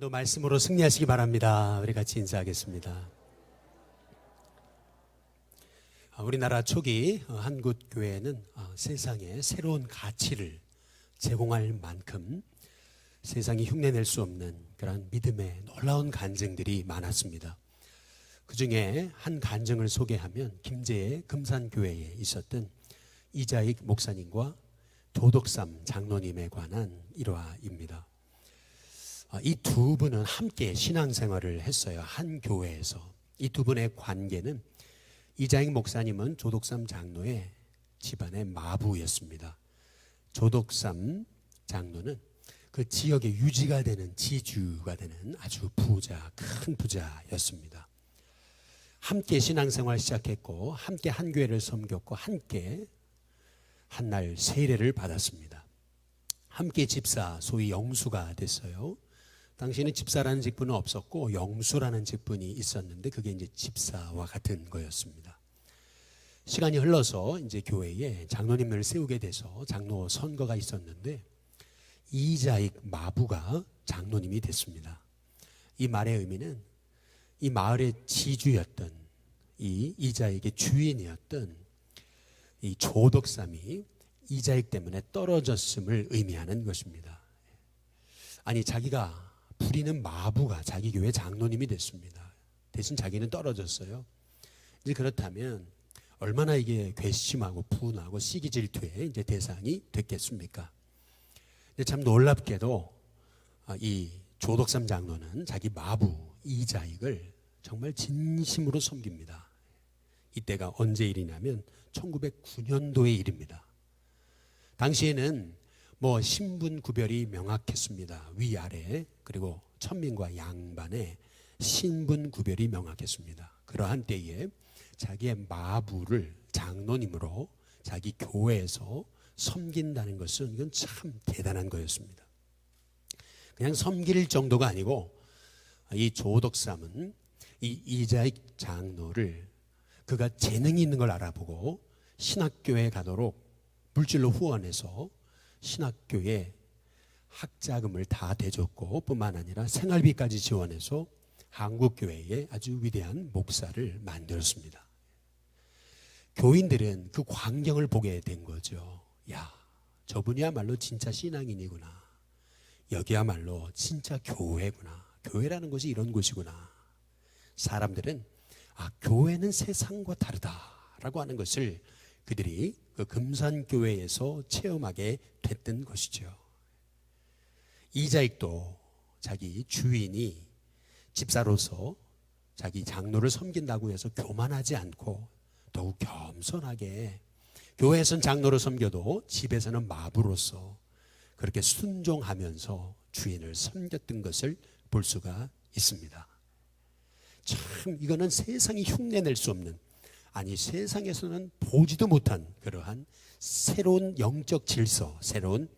또 말씀으로 승리하시기 바랍니다. 우리 같이 인사하겠습니다. 우리나라 초기 한국교회는 세상에 새로운 가치를 제공할 만큼 세상이 흉내낼 수 없는 그런 믿음의 놀라운 간증들이 많았습니다. 그 중에 한 간증을 소개하면 김제의 금산교회에 있었던 이자익 목사님과 조덕삼 장로님에 관한 일화입니다. 이 두 분은 함께 신앙생활을 했어요. 한 교회에서. 이 두 분의 관계는 이자익 목사님은 조덕삼 장로의 집안의 마부였습니다. 조덕삼 장로는 그 지역의 유지가 되는 지주가 되는 아주 큰 부자였습니다. 함께 신앙생활 시작했고 함께 한 교회를 섬겼고 함께 한날 세례를 받았습니다. 함께 집사, 소위 영수가 됐어요. 당시에는 집사라는 직분은 없었고 영수라는 직분이 있었는데 그게 이제 집사와 같은 거였습니다. 시간이 흘러서 이제 교회에 장로님을 세우게 돼서 장로 선거가 있었는데 이자익 마부가 장로님이 됐습니다. 이 말의 의미는 이 마을의 지주였던 이 이자익의 주인이었던 이 조덕삼이 이자익 때문에 떨어졌음을 의미하는 것입니다. 아니 자기가 부리는 마부가 자기 교회 장로님이 됐습니다. 대신 자기는 떨어졌어요. 이제 그렇다면 얼마나 이게 괘씸하고 분하고 시기 질투의 이제 대상이 됐겠습니까? 근데 참 놀랍게도 이 조덕삼 장로는 자기 마부 이자익을 정말 진심으로 섬깁니다. 이때가 언제 일이냐면 1909년도의 일입니다. 당시에는 신분 구별이 명확했습니다. 위아래 그리고 천민과 양반의 신분 구별이 명확했습니다. 그러한 때에 자기의 마부를 장로님으로 자기 교회에서 섬긴다는 것은 이건 참 대단한 거였습니다. 그냥 섬길 정도가 아니고 이 조덕삼은 이 이자익 장로를 그가 재능이 있는 걸 알아보고 신학교에 가도록 물질로 후원해서 신학교에 학자금을 다 대줬고 뿐만 아니라 생활비까지 지원해서 한국교회에 아주 위대한 목사를 만들었습니다. 교인들은 그 광경을 보게 된 거죠. 야, 저분이야말로 진짜 신앙인이구나. 여기야말로 진짜 교회구나. 교회라는 것이 이런 곳이구나. 사람들은 교회는 세상과 다르다라고 하는 것을 그들이 그 금산교회에서 체험하게 됐던 것이죠. 이자익도 자기 주인이 집사로서 자기 장로를 섬긴다고 해서 교만하지 않고 더욱 겸손하게 교회에서는 장로를 섬겨도 집에서는 마부로서 그렇게 순종하면서 주인을 섬겼던 것을 볼 수가 있습니다. 참 이거는 세상이 흉내낼 수 없는, 아니 세상에서는 보지도 못한 그러한 새로운 영적 질서, 새로운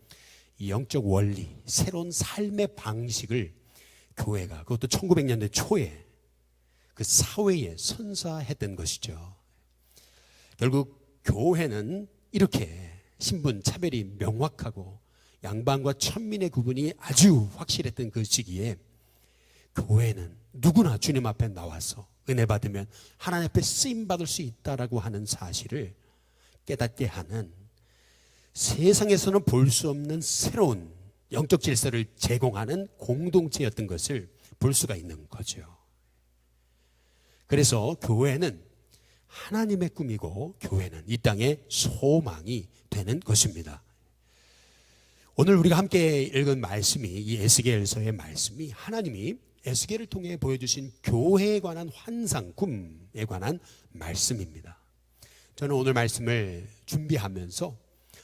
영적 원리, 새로운 삶의 방식을 교회가 그것도 1900년대 초에 그 사회에 선사했던 것이죠. 결국 교회는 이렇게 신분 차별이 명확하고 양반과 천민의 구분이 아주 확실했던 그 시기에 교회는 누구나 주님 앞에 나와서 은혜 받으면 하나님 앞에 쓰임 받을 수 있다라고 하는 사실을 깨닫게 하는, 세상에서는 볼 수 없는 새로운 영적 질서를 제공하는 공동체였던 것을 볼 수가 있는 거죠. 그래서 교회는 하나님의 꿈이고 교회는 이 땅의 소망이 되는 것입니다. 오늘 우리가 함께 읽은 말씀이, 이 에스겔서의 말씀이 하나님이 에스겔을 통해 보여주신 교회에 관한 환상, 꿈에 관한 말씀입니다. 저는 오늘 말씀을 준비하면서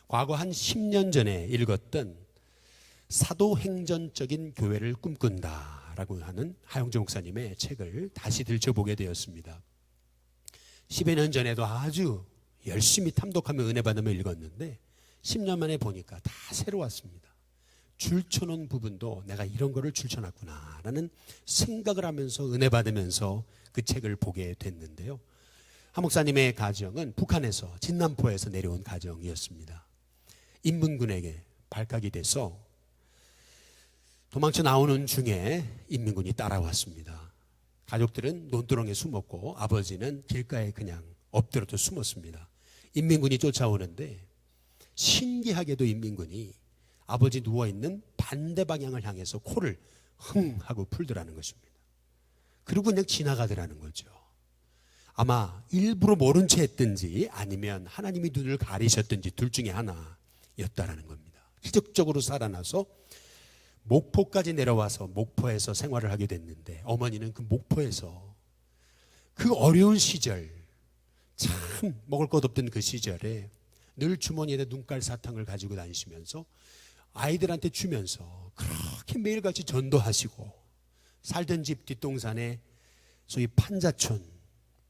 과거 한 10년 전에 읽었던 사도행전적인 교회를 꿈꾼다라고 하는 하영주 목사님의 책을 다시 들춰보게 되었습니다. 10여 년 전에도 아주 열심히 탐독하며 은혜 받으며 읽었는데 10년 만에 보니까 다 새로웠습니다. 줄쳐놓은 부분도 내가 이런 거를 줄쳐놨구나 라는 생각을 하면서 은혜 받으면서 그 책을 보게 됐는데요. 하 목사님의 가정은 북한에서 진남포에서 내려온 가정이었습니다. 인문군에게 발각이 돼서 도망쳐 나오는 중에 인민군이 따라왔습니다. 가족들은 논두렁에 숨었고 아버지는 길가에 그냥 엎드려서 숨었습니다. 인민군이 쫓아오는데 신기하게도 인민군이 아버지 누워있는 반대 방향을 향해서 코를 흥 하고 풀더라는 것입니다. 그리고 그냥 지나가더라는 거죠. 아마 일부러 모른 채 했든지 아니면 하나님이 눈을 가리셨든지 둘 중에 하나였다라는 겁니다. 기적적으로 살아나서 목포까지 내려와서 목포에서 생활을 하게 됐는데, 어머니는 그 목포에서 그 어려운 시절, 참 먹을 것 없던 그 시절에 늘 주머니에 눈깔 사탕을 가지고 다니시면서 아이들한테 주면서 그렇게 매일같이 전도하시고, 살던 집 뒷동산에 소위 판자촌,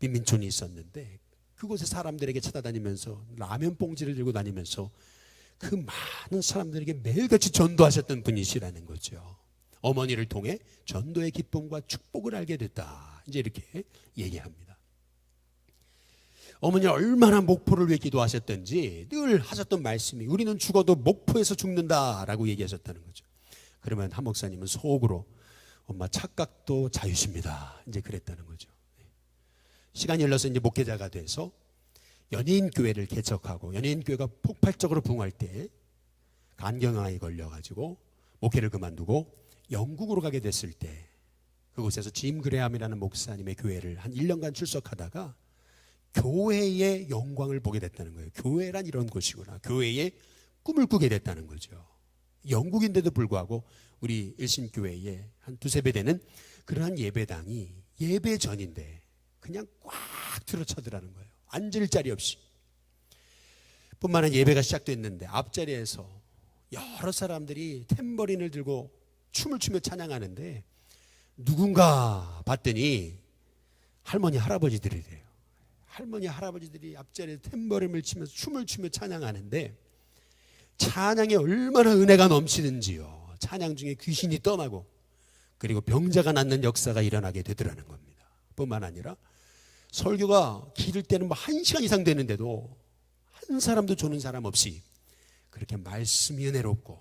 빈민촌이 있었는데 그곳에 사람들에게 찾아다니면서 라면 봉지를 들고 다니면서 그 많은 사람들에게 매일같이 전도하셨던 분이시라는 거죠. 어머니를 통해 전도의 기쁨과 축복을 알게 됐다, 이제 이렇게 얘기합니다. 어머니 얼마나 목포를 위해 기도하셨던지 늘 하셨던 말씀이 우리는 죽어도 목포에서 죽는다라고 얘기하셨다는 거죠. 그러면 한 목사님은 속으로 엄마 착각도 자유십니다, 이제 그랬다는 거죠. 시간이 흘러서 이제 목회자가 돼서 연예인교회를 개척하고 연예인교회가 폭발적으로 부흥할 때 간경화에 걸려가지고 목회를 그만두고 영국으로 가게 됐을 때 그곳에서 짐 그레함이라는 목사님의 교회를 한 1년간 출석하다가 교회의 영광을 보게 됐다는 거예요. 교회란 이런 곳이구나. 교회의 꿈을 꾸게 됐다는 거죠. 영국인데도 불구하고 우리 일신교회에 한 두세 배 되는 그러한 예배당이 예배 전인데 그냥 꽉 들어차더라는 거예요. 앉을 자리 없이. 뿐만 아니라 예배가 시작됐는데 앞자리에서 여러 사람들이 탬버린을 들고 춤을 추며 찬양하는데 누군가 봤더니 할머니 할아버지들이래요. 할머니 할아버지들이 앞자리에 탬버린을 치면서 춤을 추며 찬양하는데 찬양에 얼마나 은혜가 넘치는지요. 찬양 중에 귀신이 떠나고 그리고 병자가 낫는 역사가 일어나게 되더라는 겁니다. 뿐만 아니라 설교가 기를 때는 1시간 이상 되는데도 한 사람도 조는 사람 없이 그렇게 말씀이 은혜롭고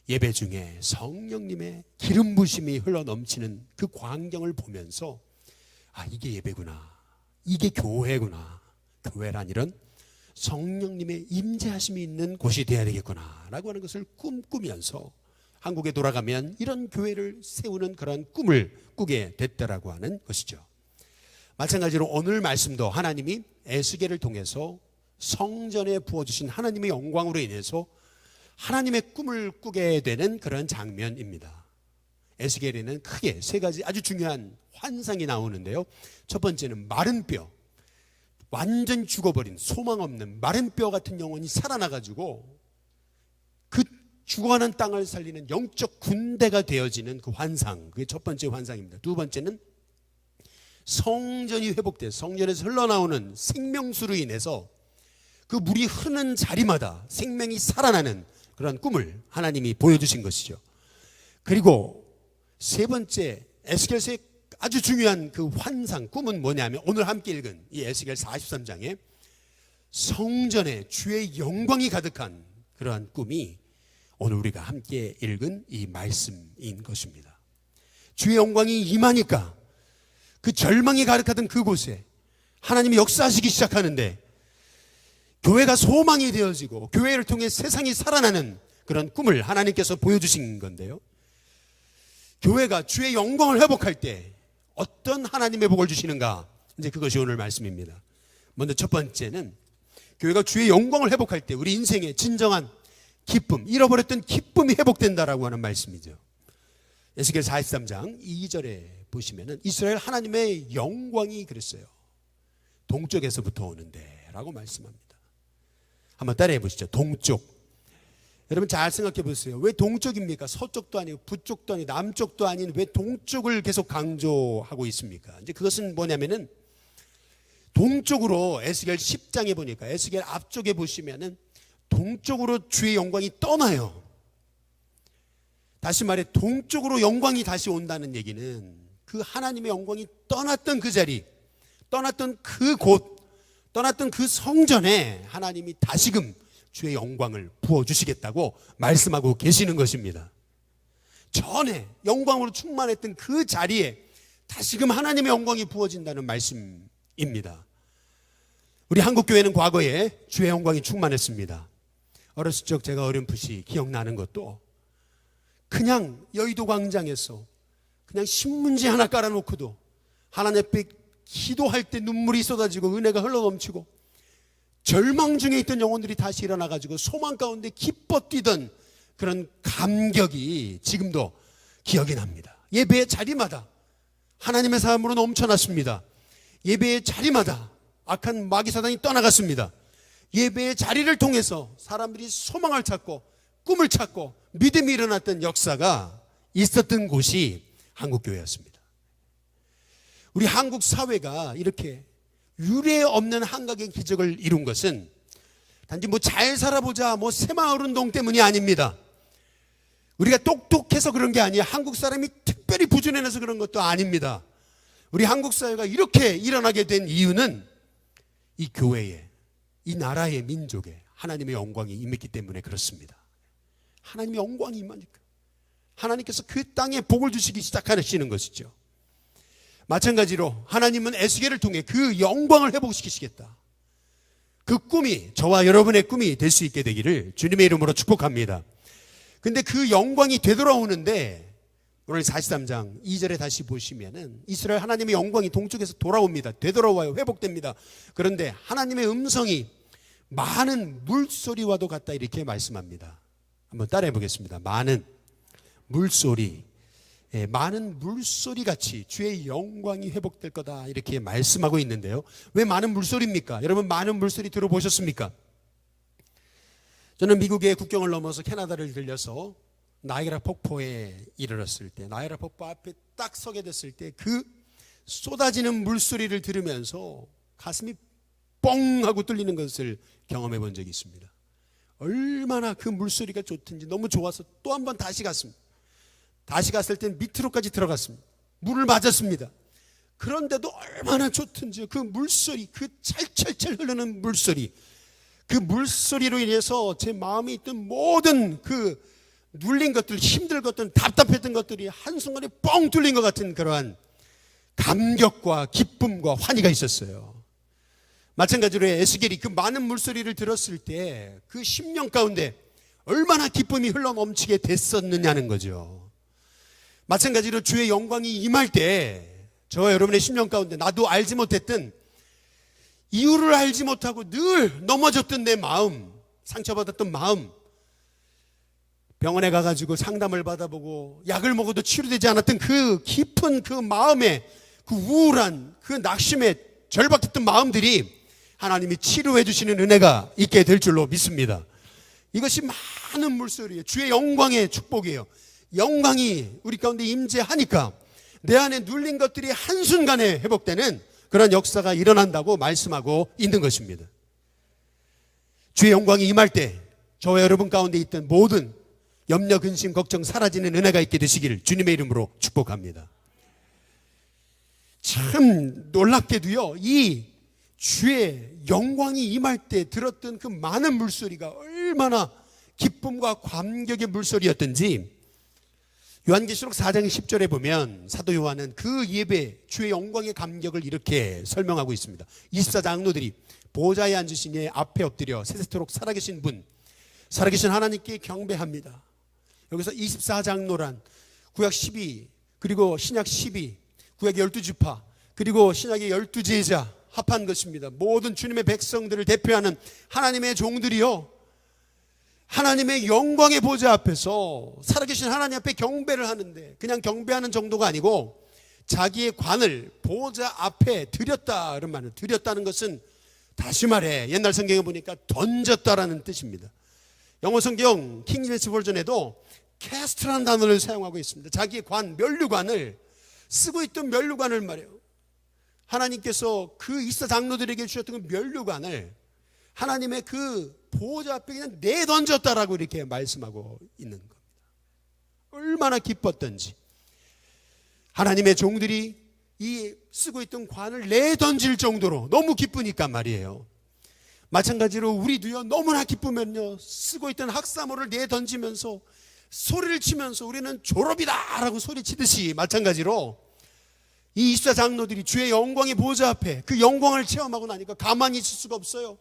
예배 중에 성령님의 기름 부심이 흘러넘치는 그 광경을 보면서 아, 이게 예배구나, 이게 교회구나, 교회란 이런 성령님의 임재하심이 있는 곳이 되어야 되겠구나 라고 하는 것을 꿈꾸면서 한국에 돌아가면 이런 교회를 세우는 그런 꿈을 꾸게 됐다라고 하는 것이죠. 마찬가지로 오늘 말씀도 하나님이 에스겔을 통해서 성전에 부어주신 하나님의 영광으로 인해서 하나님의 꿈을 꾸게 되는 그런 장면입니다. 에스겔에는 크게 세 가지 아주 중요한 환상이 나오는데요. 첫 번째는 마른 뼈, 완전 죽어버린 소망 없는 마른 뼈 같은 영혼이 살아나가지고 그 죽어가는 땅을 살리는 영적 군대가 되어지는 그 환상, 그게 첫 번째 환상입니다. 두 번째는 성전이 회복돼 성전에서 흘러나오는 생명수로 인해서 그 물이 흐르는 자리마다 생명이 살아나는 그런 꿈을 하나님이 보여주신 것이죠. 그리고 세 번째 에스겔서의 아주 중요한 그 환상 꿈은 뭐냐면 오늘 함께 읽은 이 에스겔 43장에 성전에 주의 영광이 가득한 그러한 꿈이 오늘 우리가 함께 읽은 이 말씀인 것입니다. 주의 영광이 임하니까 그 절망이 가득하던 그곳에 하나님이 역사하시기 시작하는데 교회가 소망이 되어지고 교회를 통해 세상이 살아나는 그런 꿈을 하나님께서 보여주신 건데요. 교회가 주의 영광을 회복할 때 어떤 하나님의 복을 주시는가, 이제 그것이 오늘 말씀입니다. 먼저 첫 번째는 교회가 주의 영광을 회복할 때 우리 인생의 진정한 기쁨, 잃어버렸던 기쁨이 회복된다라고 하는 말씀이죠. 에스겔 43장 2절에 보시면은 이스라엘 하나님의 영광이 그랬어요. 동쪽에서부터 오는데 라고 말씀합니다. 한번 따라해 보시죠. 동쪽. 여러분 잘 생각해 보세요. 왜 동쪽입니까? 서쪽도 아니고 북쪽도 아니고 남쪽도 아닌 왜 동쪽을 계속 강조하고 있습니까? 이제 그것은 뭐냐면은 동쪽으로 에스겔 10장에 보니까 에스겔 앞쪽에 보시면은 동쪽으로 주의 영광이 떠나요. 다시 말해 동쪽으로 영광이 다시 온다는 얘기는 그 하나님의 영광이 떠났던 그 자리, 떠났던 그 곳, 떠났던 그 성전에 하나님이 다시금 주의 영광을 부어주시겠다고 말씀하고 계시는 것입니다. 전에 영광으로 충만했던 그 자리에 다시금 하나님의 영광이 부어진다는 말씀입니다. 우리 한국교회는 과거에 주의 영광이 충만했습니다. 어렸을 적 제가 어렴풋이 기억나는 것도 그냥 여의도 광장에서 그냥 신문지 하나 깔아놓고도 하나님 앞에 기도할 때 눈물이 쏟아지고 은혜가 흘러넘치고 절망 중에 있던 영혼들이 다시 일어나가지고 소망 가운데 기뻐 뛰던 그런 감격이 지금도 기억이 납니다. 예배의 자리마다 하나님의 사람으로 넘쳐났습니다. 예배의 자리마다 악한 마귀사단이 떠나갔습니다. 예배의 자리를 통해서 사람들이 소망을 찾고 꿈을 찾고 믿음이 일어났던 역사가 있었던 곳이 한국교회였습니다. 우리 한국 사회가 이렇게 유례 없는 한각의 기적을 이룬 것은 단지 잘 살아보자 새마을운동 때문이 아닙니다. 우리가 똑똑해서 그런 게 아니에요. 한국 사람이 특별히 부지런해서 그런 것도 아닙니다. 우리 한국 사회가 이렇게 일어나게 된 이유는 이 교회에, 이 나라의 민족에 하나님의 영광이 임했기 때문에 그렇습니다. 하나님의 영광이 임하니까 하나님께서 그 땅에 복을 주시기 시작하시는 것이죠. 마찬가지로 하나님은 에스겔을 통해 그 영광을 회복시키시겠다. 그 꿈이 저와 여러분의 꿈이 될 수 있게 되기를 주님의 이름으로 축복합니다. 근데 그 영광이 되돌아오는데 오늘 43장 2절에 다시 보시면은 이스라엘 하나님의 영광이 동쪽에서 돌아옵니다. 되돌아와요. 회복됩니다. 그런데 하나님의 음성이 많은 물소리와도 같다 이렇게 말씀합니다. 한번 따라해 보겠습니다. 많은 물소리, 많은 물소리 같이 주의 영광이 회복될 거다 이렇게 말씀하고 있는데요. 왜 많은 물소리입니까? 여러분 많은 물소리 들어보셨습니까? 저는 미국의 국경을 넘어서 캐나다를 들려서 나이아가라 폭포에 이르렀을 때, 나이아가라 폭포 앞에 딱 서게 됐을 때 그 쏟아지는 물소리를 들으면서 가슴이 뻥 하고 뚫리는 것을 경험해 본 적이 있습니다. 얼마나 그 물소리가 좋든지 너무 좋아서 또 한 번 다시 갔습니다. 다시 갔을 땐 밑으로까지 들어갔습니다. 물을 맞았습니다. 그런데도 얼마나 좋든지 그 물소리, 그 찰찰찰 흐르는 물소리, 그 물소리로 인해서 제 마음에 있던 모든 그 눌린 것들, 힘들 것들, 답답했던 것들이 한순간에 뻥 뚫린 것 같은 그러한 감격과 기쁨과 환희가 있었어요. 마찬가지로 에스겔이 그 많은 물소리를 들었을 때 그 심령 가운데 얼마나 기쁨이 흘러넘치게 됐었느냐는 거죠. 마찬가지로 주의 영광이 임할 때 저와 여러분의 심령 가운데 나도 알지 못했던, 이유를 알지 못하고 늘 넘어졌던 내 마음, 상처받았던 마음, 병원에 가가지고 상담을 받아보고 약을 먹어도 치료되지 않았던 그 깊은 그 마음에 그 우울한 그 낙심에 절박했던 마음들이 하나님이 치료해 주시는 은혜가 있게 될 줄로 믿습니다. 이것이 많은 물소리예요. 주의 영광의 축복이에요. 영광이 우리 가운데 임재하니까 내 안에 눌린 것들이 한순간에 회복되는 그런 역사가 일어난다고 말씀하고 있는 것입니다. 주의 영광이 임할 때 저와 여러분 가운데 있던 모든 염려, 근심, 걱정 사라지는 은혜가 있게 되시기를 주님의 이름으로 축복합니다. 참 놀랍게도요, 이 주의 영광이 임할 때 들었던 그 많은 물소리가 얼마나 기쁨과 감격의 물소리였던지 요한계시록 4장 10절에 보면 사도 요한은 그 예배 주의 영광의 감격을 이렇게 설명하고 있습니다. 24장로들이 보좌에 앉으신 이의 앞에 엎드려 세세토록 살아계신 분, 살아계신 하나님께 경배합니다. 여기서 24장로란 구약 12 그리고 신약 12, 구약 12지파 그리고 신약의 12제자 합한 것입니다. 모든 주님의 백성들을 대표하는 하나님의 종들이요, 하나님의 영광의 보좌 앞에서 살아계신 하나님 앞에 경배를 하는데, 그냥 경배하는 정도가 아니고 자기의 관을 보좌 앞에 드렸다. 그런 말은, 드렸다는 것은 다시 말해 옛날 성경에 보니까 던졌다라는 뜻입니다. 영어 성경 킹제임스 버전에도 캐스트라는 단어를 사용하고 있습니다. 자기의 관, 면류관을, 쓰고 있던 면류관을 말해요. 하나님께서 그 이스라 장로들에게 주셨던 그 면류관을 하나님의 그 보좌 앞에 그냥 내던졌다라고 이렇게 말씀하고 있는 겁니다. 얼마나 기뻤던지 하나님의 종들이 이 쓰고 있던 관을 내던질 정도로 너무 기쁘니까 말이에요. 마찬가지로 우리도요, 너무나 기쁘면요 쓰고 있던 학사모를 내던지면서 소리를 치면서 우리는 졸업이다 라고 소리치듯이 마찬가지로 이 24장로들이 주의 영광의 보좌 앞에 그 영광을 체험하고 나니까 가만히 있을 수가 없어요.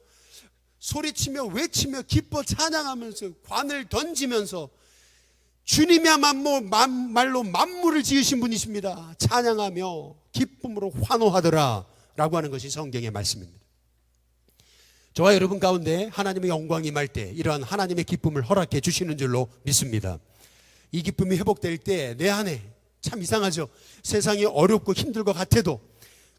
소리치며 외치며 기뻐 찬양하면서 관을 던지면서 주님이야말로 만물을 지으신 분이십니다. 찬양하며 기쁨으로 환호하더라 라고 하는 것이 성경의 말씀입니다. 저와 여러분 가운데 하나님의 영광이 임할 때 이러한 하나님의 기쁨을 허락해 주시는 줄로 믿습니다. 이 기쁨이 회복될 때 내 안에 참 이상하죠. 세상이 어렵고 힘들 것 같아도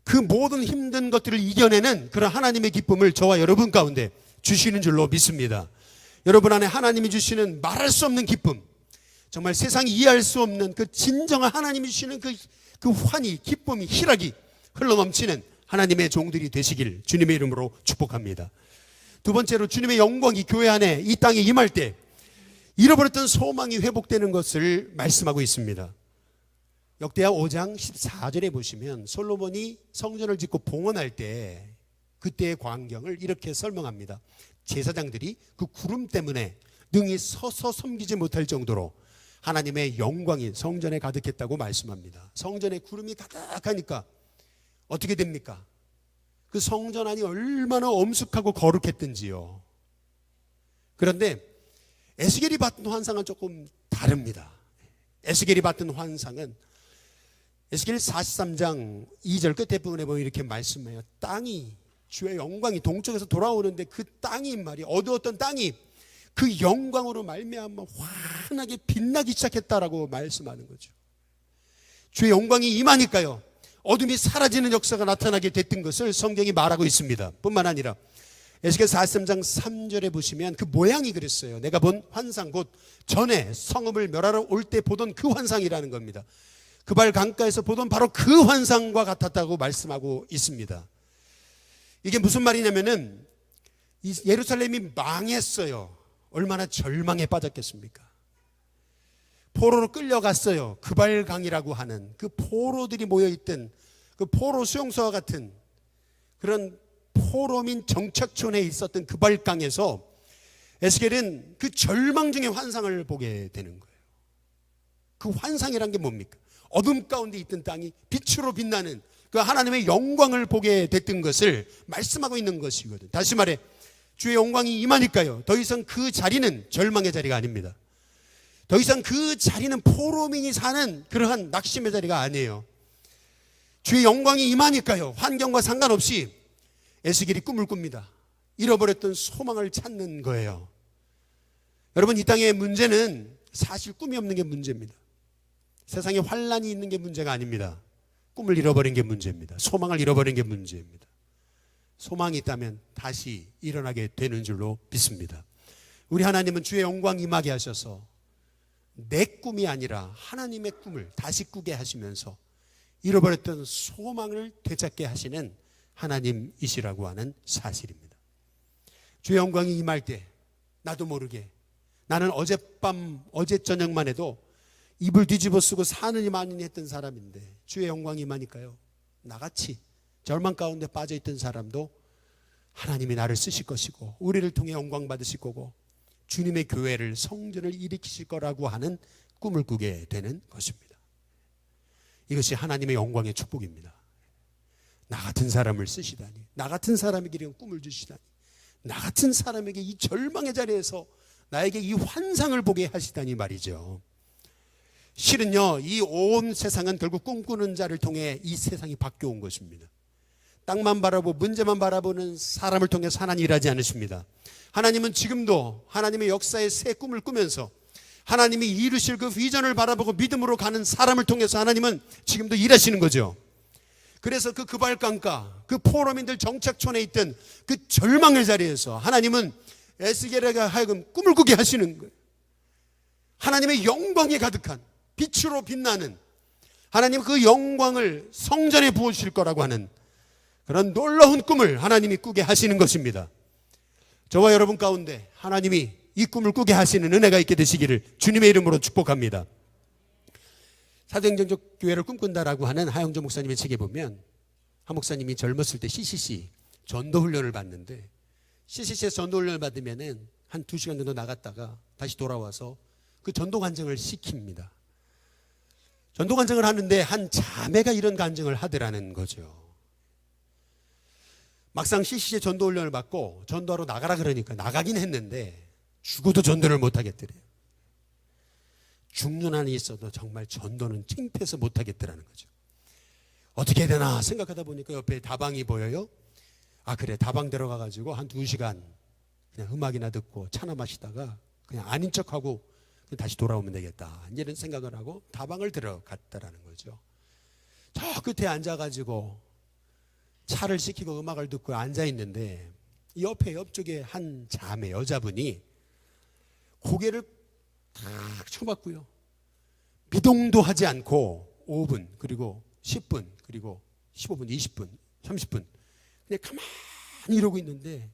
그 모든 힘든 것들을 이겨내는 그런 하나님의 기쁨을 저와 여러분 가운데 주시는 줄로 믿습니다. 여러분 안에 하나님이 주시는 말할 수 없는 기쁨, 정말 세상이 이해할 수 없는 그 진정한 하나님이 주시는 그 환희, 기쁨이, 희락이 흘러넘치는 하나님의 종들이 되시길 주님의 이름으로 축복합니다. 두 번째로 주님의 영광이 교회 안에 이 땅에 임할 때 잃어버렸던 소망이 회복되는 것을 말씀하고 있습니다. 역대하 5장 14절에 보시면 솔로몬이 성전을 짓고 봉헌할 때 그때의 광경을 이렇게 설명합니다. 제사장들이 그 구름 때문에 능히 서서 섬기지 못할 정도로 하나님의 영광이 성전에 가득했다고 말씀합니다. 성전에 구름이 가득하니까 어떻게 됩니까? 그 성전 안이 얼마나 엄숙하고 거룩했던지요. 그런데 에스겔이 봤던 환상은 조금 다릅니다. 에스겔이 봤던 환상은 에스겔 43장 2절 끝에 부분에 보면 이렇게 말씀해요. 땅이 주의 영광이 동쪽에서 돌아오는데 그 땅이 말이야, 어두웠던 땅이 그 영광으로 말미암아 환하게 빛나기 시작했다라고 말씀하는 거죠. 주의 영광이 임하니까요 어둠이 사라지는 역사가 나타나게 됐던 것을 성경이 말하고 있습니다. 뿐만 아니라 에스겔 43장 3절에 보시면 그 모양이 그랬어요. 내가 본 환상 곧 전에 성읍을 멸하러 올 때 보던 그 환상이라는 겁니다. 그발 강가에서 보던 바로 그 환상과 같았다고 말씀하고 있습니다. 이게 무슨 말이냐면은 이 예루살렘이 망했어요. 얼마나 절망에 빠졌겠습니까? 포로로 끌려갔어요. 그발강이라고 하는 그 포로들이 모여있던 그 포로 수용소와 같은 그런 포로민 정착촌에 있었던 그발강에서 에스겔은 그 절망 중의 환상을 보게 되는 거예요. 그 환상이란 게 뭡니까? 어둠 가운데 있던 땅이 빛으로 빛나는 그 하나님의 영광을 보게 됐던 것을 말씀하고 있는 것이거든요. 다시 말해 주의 영광이 임하니까요 더 이상 그 자리는 절망의 자리가 아닙니다. 더 이상 그 자리는 포로민이 사는 그러한 낙심의 자리가 아니에요. 주의 영광이 임하니까요 환경과 상관없이 에스겔이 꿈을 꿉니다. 잃어버렸던 소망을 찾는 거예요. 여러분, 이 땅의 문제는 사실 꿈이 없는 게 문제입니다. 세상에 환란이 있는 게 문제가 아닙니다. 꿈을 잃어버린 게 문제입니다. 소망을 잃어버린 게 문제입니다. 소망이 있다면 다시 일어나게 되는 줄로 믿습니다. 우리 하나님은 주의 영광 임하게 하셔서 내 꿈이 아니라 하나님의 꿈을 다시 꾸게 하시면서 잃어버렸던 소망을 되찾게 하시는 하나님이시라고 하는 사실입니다. 주의 영광이 임할 때 나도 모르게 나는 어젯밤 어제 저녁만 해도 입을 뒤집어 쓰고 사느니 마느니 했던 사람인데 주의 영광이 임하니까요 나같이 절망 가운데 빠져있던 사람도 하나님이 나를 쓰실 것이고 우리를 통해 영광 받으실 거고 주님의 교회를 성전을 일으키실 거라고 하는 꿈을 꾸게 되는 것입니다. 이것이 하나님의 영광의 축복입니다. 나 같은 사람을 쓰시다니, 나 같은 사람에게 이런 꿈을 주시다니, 나 같은 사람에게 이 절망의 자리에서 나에게 이 환상을 보게 하시다니 말이죠. 실은요 이 온 세상은 결국 꿈꾸는 자를 통해 이 세상이 바뀌어온 것입니다. 땅만 바라보고 문제만 바라보는 사람을 통해서 하나님 일하지 않으십니다. 하나님은 지금도 하나님의 역사의 새 꿈을 꾸면서 하나님이 이루실 그 비전을 바라보고 믿음으로 가는 사람을 통해서 하나님은 지금도 일하시는 거죠. 그래서 그 그발강가, 그 포로민들 정착촌에 있던 그 절망의 자리에서 하나님은 에스겔에게 하여금 꿈을 꾸게 하시는 거예요. 하나님의 영광이 가득한 빛으로 빛나는 하나님 그 영광을 성전에 부어주실 거라고 하는 그런 놀라운 꿈을 하나님이 꾸게 하시는 것입니다. 저와 여러분 가운데 하나님이 이 꿈을 꾸게 하시는 은혜가 있게 되시기를 주님의 이름으로 축복합니다. 사도행전적 교회를 꿈꾼다라고 하는 하영조 목사님의 책에 보면 한 목사님이 젊었을 때 CCC 전도훈련을 받는데 CCC에서 전도훈련을 받으면 한 2시간 정도 나갔다가 다시 돌아와서 그 전도 간증을 시킵니다. 전도 간증을 하는데 한 자매가 이런 간증을 하더라는 거죠. 막상 CCC 전도 훈련을 받고 전도하러 나가라 그러니까 나가긴 했는데 죽어도 전도를 못 하겠더래요. 죽는 한이 있어도 정말 전도는 창피해서 못 하겠더라는 거죠. 어떻게 해야 되나 생각하다 보니까 옆에 다방이 보여요. 아 그래, 다방 들어가가지고 한 2시간 그냥 음악이나 듣고 차나 마시다가 그냥 아닌 척하고 다시 돌아오면 되겠다, 이런 생각을 하고 다방을 들어갔다라는 거죠. 저 끝에 앉아가지고 차를 시키고 음악을 듣고 앉아있는데 옆쪽에 한 자매 여자분이 고개를 탁 쳐봤고요. 미동도 하지 않고 5분 그리고 10분 그리고 15분 20분 30분 그냥 가만히 이러고 있는데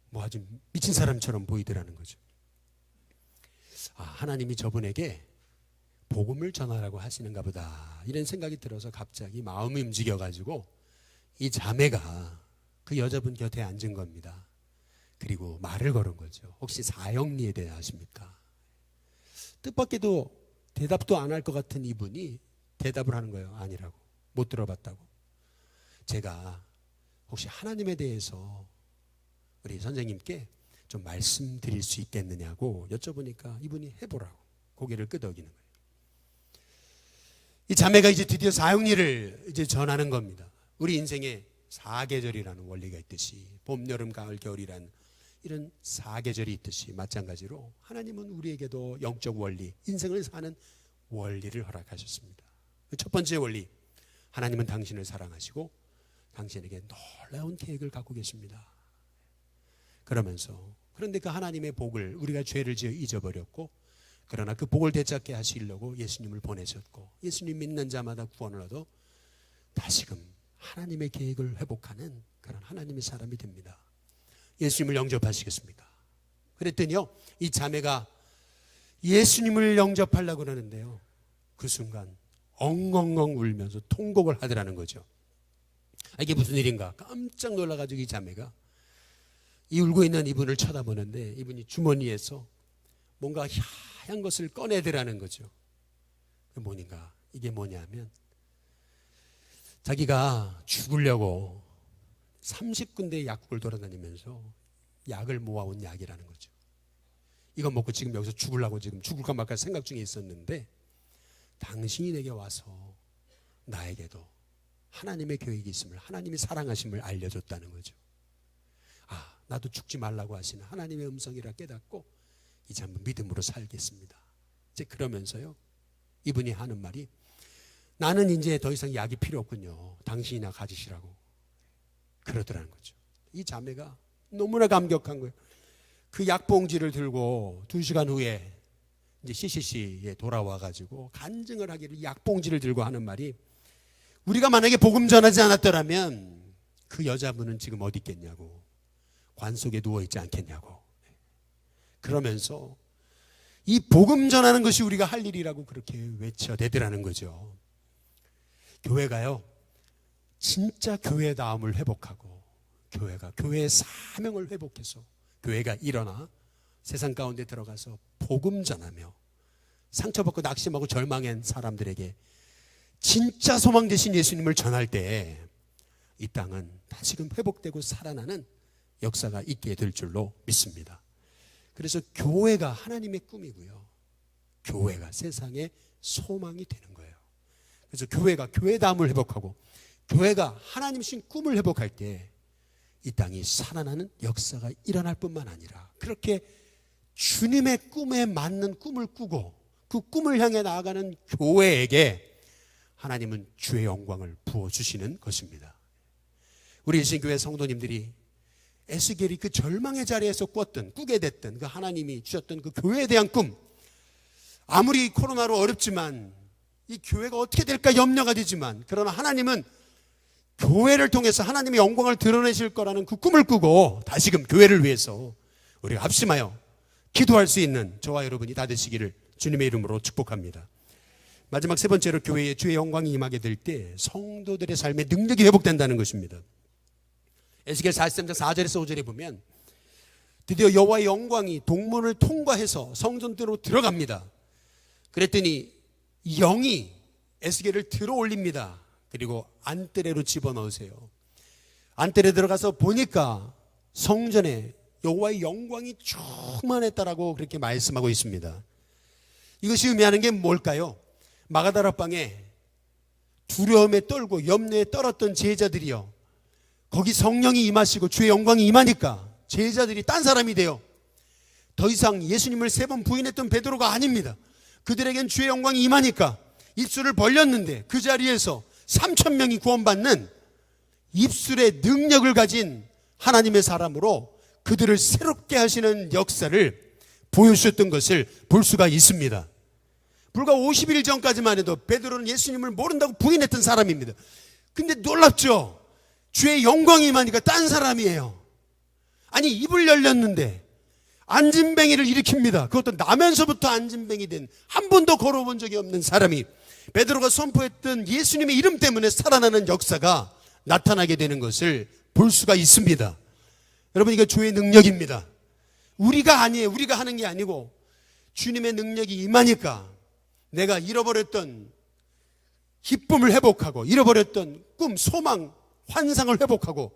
뭐 아주 미친 사람처럼 보이더라는 거죠. 아, 하나님이 저분에게 복음을 전하라고 하시는가 보다, 이런 생각이 들어서 갑자기 마음이 움직여가지고 이 자매가 그 여자분 곁에 앉은 겁니다. 그리고 말을 걸은 거죠. 혹시 사형리에 대해 아십니까? 뜻밖에도 대답도 안 할 것 같은 이분이 대답을 하는 거예요. 아니라고, 못 들어봤다고. 제가 혹시 하나님에 대해서 우리 선생님께 좀 말씀드릴 수 있겠느냐고 여쭤보니까 이분이 해보라고 고개를 끄덕이는 거예요. 이 자매가 이제 드디어 사형리를 이제 전하는 겁니다. 우리 인생에 사계절이라는 원리가 있듯이 봄, 여름, 가을, 겨울이란 이런 사계절이 있듯이 마찬가지로 하나님은 우리에게도 영적 원리, 인생을 사는 원리를 허락하셨습니다. 첫 번째 원리, 하나님은 당신을 사랑하시고 당신에게 놀라운 계획을 갖고 계십니다. 그런데 그 하나님의 복을 우리가 죄를 지어 잊어버렸고, 그러나 그 복을 되찾게 하시려고 예수님을 보내셨고, 예수님 믿는 자마다 구원을 얻어 다시금 하나님의 계획을 회복하는 그런 하나님의 사람이 됩니다. 예수님을 영접하시겠습니까? 그랬더니요, 이 자매가 예수님을 영접하려고 그러는데요, 그 순간 엉엉엉 울면서 통곡을 하더라는 거죠. 이게 무슨 일인가 깜짝 놀라가지고 이 자매가 이 울고 있는 이분을 쳐다보는데 이분이 주머니에서 뭔가 하얀 것을 꺼내더라는 거죠. 이게 뭐냐면 자기가 죽으려고 30군데 약국을 돌아다니면서 약을 모아온 약이라는 거죠. 이거 먹고 지금 여기서 죽으려고 지금 죽을까 말까 생각 중에 있었는데 당신이 내게 와서 나에게도 하나님의 계획이 있음을, 하나님이 사랑하심을 알려줬다는 거죠. 아, 나도 죽지 말라고 하시는 하나님의 음성이라 깨닫고 이제 한번 믿음으로 살겠습니다. 이제 그러면서요, 이분이 하는 말이, 나는 이제 더 이상 약이 필요 없군요. 당신이나 가지시라고 그러더라는 거죠. 이 자매가 너무나 감격한 거예요. 그 약봉지를 들고 2시간 후에 이제 CCC에 돌아와가지고 간증을 하기를, 약봉지를 들고 하는 말이, 우리가 만약에 복음 전하지 않았더라면 그 여자분은 지금 어디 있겠냐고, 관 속에 누워있지 않겠냐고. 그러면서 이 복음 전하는 것이 우리가 할 일이라고 그렇게 외쳐대더라는 거죠. 교회가요, 진짜 교회다움을 회복하고 교회가 교회의 사명을 회복해서 교회가 일어나 세상 가운데 들어가서 복음 전하며 상처받고 낙심하고 절망한 사람들에게 진짜 소망 되신 예수님을 전할 때 이 땅은 다시금 회복되고 살아나는 역사가 있게 될 줄로 믿습니다. 그래서 교회가 하나님의 꿈이고요, 교회가 세상의 소망이 되는 거예요. 그래서 교회가 교회다움을 회복하고 교회가 하나님 신 꿈을 회복할 때 이 땅이 살아나는 역사가 일어날 뿐만 아니라, 그렇게 주님의 꿈에 맞는 꿈을 꾸고 그 꿈을 향해 나아가는 교회에게 하나님은 주의 영광을 부어주시는 것입니다. 우리 일신교회 성도님들이 에스겔이 그 절망의 자리에서 꾸게 됐던 그 하나님이 주셨던 그 교회에 대한 꿈, 아무리 코로나로 어렵지만 이 교회가 어떻게 될까 염려가 되지만, 그러나 하나님은 교회를 통해서 하나님의 영광을 드러내실 거라는 그 꿈을 꾸고 다시금 교회를 위해서 우리가 합심하여 기도할 수 있는 저와 여러분이 다 되시기를 주님의 이름으로 축복합니다. 마지막 세 번째로, 교회에 주의 영광이 임하게 될 때 성도들의 삶의 능력이 회복된다는 것입니다. 에스겔 43장 4절에서 5절에 보면 드디어 여호와의 영광이 동문을 통과해서 성전대로 들어갑니다. 그랬더니 영이 에스겔을 들어 올립니다. 그리고 안뜰에로 집어넣으세요. 안뜰에 들어가서 보니까 성전에 여호와의 영광이 충만했다라고 그렇게 말씀하고 있습니다. 이것이 의미하는 게 뭘까요? 마가다락방에 두려움에 떨고 염려에 떨었던 제자들이요, 거기 성령이 임하시고 주의 영광이 임하니까 제자들이 딴 사람이 돼요. 더 이상 예수님을 3번 부인했던 베드로가 아닙니다. 그들에겐 주의 영광이 임하니까 입술을 벌렸는데 그 자리에서 3,000명이 구원받는 입술의 능력을 가진 하나님의 사람으로 그들을 새롭게 하시는 역사를 보여주셨던 것을 볼 수가 있습니다. 불과 50일 전까지만 해도 베드로는 예수님을 모른다고 부인했던 사람입니다. 근데 놀랍죠? 주의 영광이 임하니까 딴 사람이에요. 아니, 입을 열렸는데 안진뱅이를 일으킵니다. 그것도 나면서부터 안진뱅이 된, 한 번도 걸어본 적이 없는 사람이 베드로가 선포했던 예수님의 이름 때문에 살아나는 역사가 나타나게 되는 것을 볼 수가 있습니다. 여러분, 이거 주의 능력입니다. 우리가 아니에요. 우리가 하는 게 아니고 주님의 능력이 임하니까 내가 잃어버렸던 기쁨을 회복하고, 잃어버렸던 꿈, 소망, 환상을 회복하고,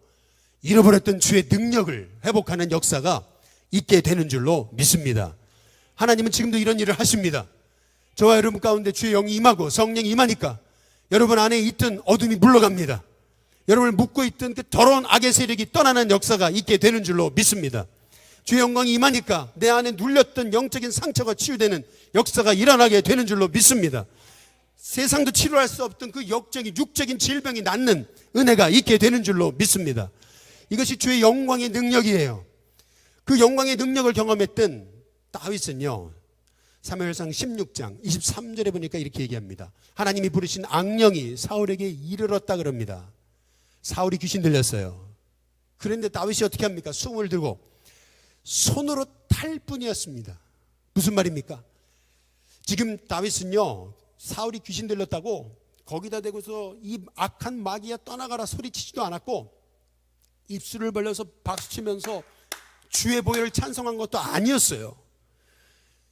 잃어버렸던 주의 능력을 회복하는 역사가 있게 되는 줄로 믿습니다. 하나님은 지금도 이런 일을 하십니다. 저와 여러분 가운데 주의 영이 임하고 성령이 임하니까 여러분 안에 있던 어둠이 물러갑니다. 여러분을 묶고 있던 그 더러운 악의 세력이 떠나는 역사가 있게 되는 줄로 믿습니다. 주의 영광이 임하니까 내 안에 눌렸던 영적인 상처가 치유되는 역사가 일어나게 되는 줄로 믿습니다. 세상도 치료할 수 없던 그 역적인 육적인 질병이 낫는 은혜가 있게 되는 줄로 믿습니다. 이것이 주의 영광의 능력이에요. 그 영광의 능력을 경험했던 다윗은요, 사무엘상 16장 23절에 보니까 이렇게 얘기합니다. 하나님이 부르신 악령이 사울에게 이르렀다 그럽니다. 사울이 귀신 들렸어요. 그런데 다윗이 어떻게 합니까? 수금을 들고 손으로 탈 뿐이었습니다. 무슨 말입니까? 지금 다윗은요, 사울이 귀신 들렸다고 거기다 대고서 이 악한 마귀야 떠나가라 소리치지도 않았고, 입술을 벌려서 박수치면서 주의 보혈을 찬송한 것도 아니었어요.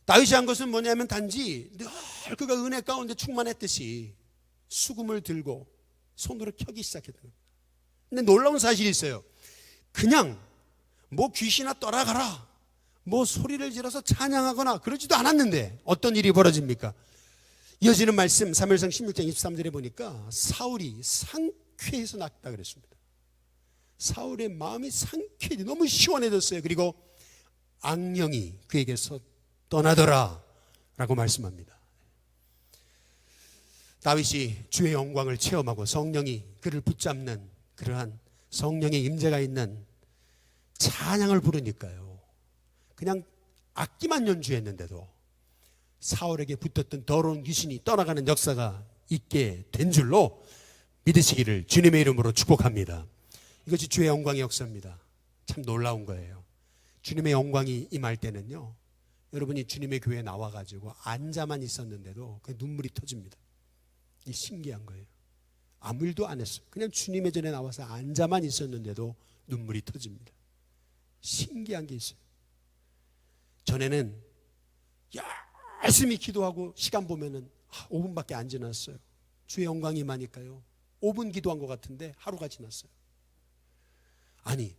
다윗이 한 것은 뭐냐면 단지 늘 그가 은혜 가운데 충만했듯이 수금을 들고 손으로 켜기 시작했던 거예요. 근데 놀라운 사실이 있어요. 그냥 뭐 귀신아 떠나가라, 뭐 소리를 질러서 찬양하거나 그러지도 않았는데 어떤 일이 벌어집니까? 이어지는 말씀 사무엘상 16장 23절에 보니까 사울이 상쾌해서 낫다 그랬습니다. 사울의 마음이 상쾌해, 너무 시원해졌어요. 그리고 악령이 그에게서 떠나더라 라고 말씀합니다. 다윗이 주의 영광을 체험하고 성령이 그를 붙잡는 그러한 성령의 임재가 있는 찬양을 부르니까요, 그냥 악기만 연주했는데도 사울에게 붙었던 더러운 귀신이 떠나가는 역사가 있게 된 줄로 믿으시기를 주님의 이름으로 축복합니다. 이것이 주의 영광의 역사입니다. 참 놀라운 거예요. 주님의 영광이 임할 때는요, 여러분이 주님의 교회에 나와가지고 앉아만 있었는데도 그 눈물이 터집니다. 이 신기한 거예요. 아무 일도 안 했어요. 그냥 주님의 전에 나와서 앉아만 있었는데도 눈물이 터집니다. 신기한 게 있어요. 전에는 열심히 기도하고 시간 보면은 5분밖에 안 지났어요. 주의 영광이 임하니까요, 5분 기도한 것 같은데 하루가 지났어요. 아니,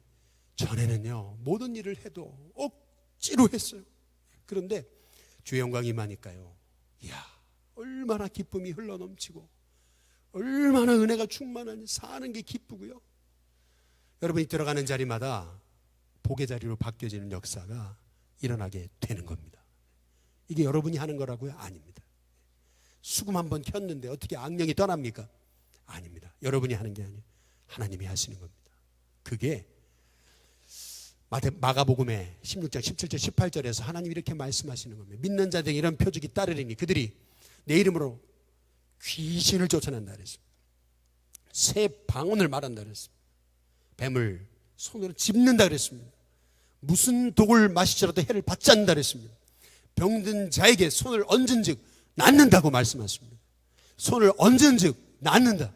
전에는요, 모든 일을 해도 억지로 했어요. 그런데 주의 영광이 임하니까요, 이야, 얼마나 기쁨이 흘러넘치고 얼마나 은혜가 충만하니 사는 게 기쁘고요. 여러분이 들어가는 자리마다 복의 자리로 바뀌어지는 역사가 일어나게 되는 겁니다. 이게 여러분이 하는 거라고요? 아닙니다. 수금 한번 켰는데 어떻게 악령이 떠납니까? 아닙니다. 여러분이 하는 게 아니에요. 하나님이 하시는 겁니다. 그게 마가복음의 16장 17절 18절에서 하나님이 이렇게 말씀하시는 겁니다. 믿는 자들에게 이런 표적이 따르리니 그들이 내 이름으로 귀신을 쫓아낸다 그랬습니다. 새 방언을 말한다 그랬습니다. 뱀을 손으로 짚는다 그랬습니다. 무슨 독을 마시더라도 해를 받지 않는다 그랬습니다. 병든 자에게 손을 얹은 즉 낫는다고 말씀하십니다. 손을 얹은 즉 낫는다.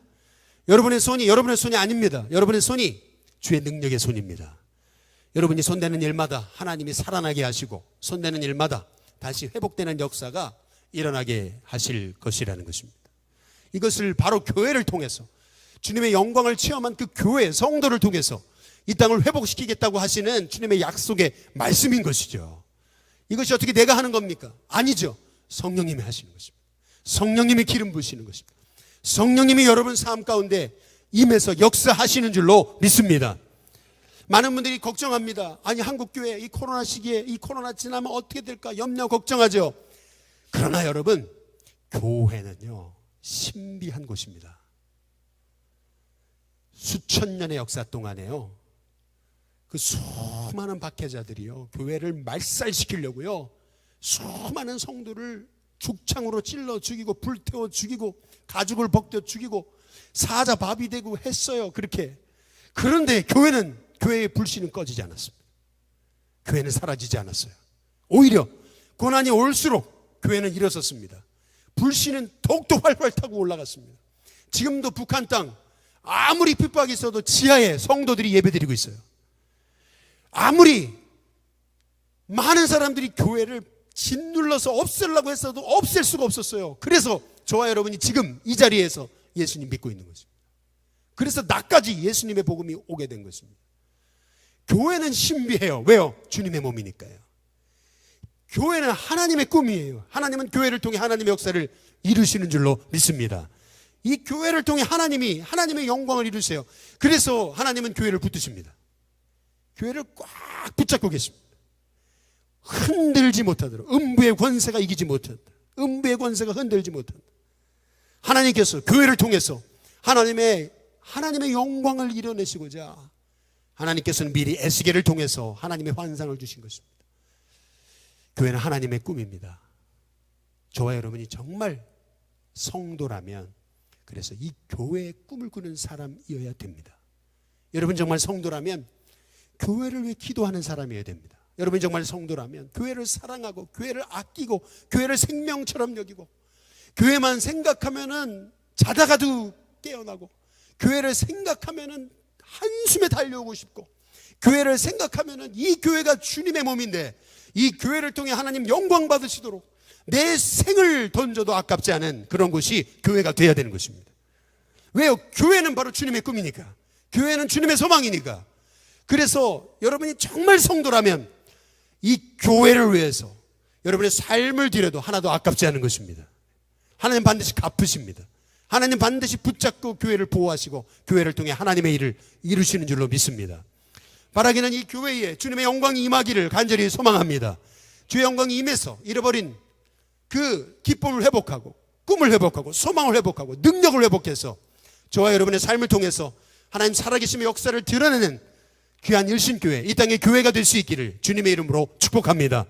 여러분의 손이 여러분의 손이 아닙니다. 여러분의 손이 주의 능력의 손입니다. 여러분이 손대는 일마다 하나님이 살아나게 하시고 손대는 일마다 다시 회복되는 역사가 일어나게 하실 것이라는 것입니다. 이것을 바로 교회를 통해서, 주님의 영광을 체험한 그 교회 성도를 통해서 이 땅을 회복시키겠다고 하시는 주님의 약속의 말씀인 것이죠. 이것이 어떻게 내가 하는 겁니까? 아니죠. 성령님이 하시는 것입니다. 성령님이 기름 부으시는 것입니다. 성령님이 여러분 삶 가운데 임해서 역사하시는 줄로 믿습니다. 많은 분들이 걱정합니다. 아니, 한국교회 이 코로나 시기에, 이 코로나 지나면 어떻게 될까 염려 걱정하죠. 그러나 여러분, 교회는요 신비한 곳입니다. 수천 년의 역사 동안에요, 그 수많은 박해자들이요 교회를 말살시키려고요 수많은 성도를 죽창으로 찔러 죽이고 불태워 죽이고 가죽을 벗겨 죽이고 사자밥이 되고 했어요. 그렇게. 그런데 교회의 불씨는 꺼지지 않았습니다. 교회는 사라지지 않았어요. 오히려 고난이 올수록 교회는 일어섰습니다. 불씨는 더욱더 활활 타고 올라갔습니다. 지금도 북한 땅 아무리 핍박이 있어도 지하에 성도들이 예배드리고 있어요. 아무리 많은 사람들이 교회를 짓눌러서 없애려고 했어도 없앨 수가 없었어요. 그래서 저와 여러분이 지금 이 자리에서 예수님 믿고 있는 것입니다. 그래서 나까지 예수님의 복음이 오게 된 것입니다. 교회는 신비해요. 왜요? 주님의 몸이니까요. 교회는 하나님의 꿈이에요. 하나님은 교회를 통해 하나님의 역사를 이루시는 줄로 믿습니다. 이 교회를 통해 하나님이 하나님의 영광을 이루세요. 그래서 하나님은 교회를 붙드십니다. 교회를 꽉 붙잡고 계십니다. 흔들지 못하도록, 음부의 권세가 이기지 못한다. 음부의 권세가 흔들지 못한다. 하나님께서 교회를 통해서 하나님의 영광을 이뤄내시고자 하나님께서는 미리 에스겔을 통해서 하나님의 환상을 주신 것입니다. 교회는 하나님의 꿈입니다. 저와 여러분이 정말 성도라면, 그래서 이 교회의 꿈을 꾸는 사람이어야 됩니다. 여러분 정말 성도라면 교회를 위해 기도하는 사람이어야 됩니다. 여러분 정말 성도라면 교회를 사랑하고 교회를 아끼고 교회를 생명처럼 여기고, 교회만 생각하면은 자다가도 깨어나고, 교회를 생각하면은 한숨에 달려오고 싶고, 교회를 생각하면은 이 교회가 주님의 몸인데 이 교회를 통해 하나님 영광 받으시도록 내 생을 던져도 아깝지 않은 그런 곳이 교회가 되어야 되는 것입니다. 왜요? 교회는 바로 주님의 꿈이니까, 교회는 주님의 소망이니까. 그래서 여러분이 정말 성도라면 이 교회를 위해서 여러분의 삶을 드려도 하나도 아깝지 않은 것입니다. 하나님 반드시 갚으십니다. 하나님 반드시 붙잡고 교회를 보호하시고 교회를 통해 하나님의 일을 이루시는 줄로 믿습니다. 바라기는 이 교회에 주님의 영광이 임하기를 간절히 소망합니다. 주의 영광이 임해서 잃어버린 그 기쁨을 회복하고, 꿈을 회복하고, 소망을 회복하고, 능력을 회복해서 저와 여러분의 삶을 통해서 하나님 살아계심의 역사를 드러내는 귀한 일신교회, 이 땅의 교회가 될 수 있기를 주님의 이름으로 축복합니다.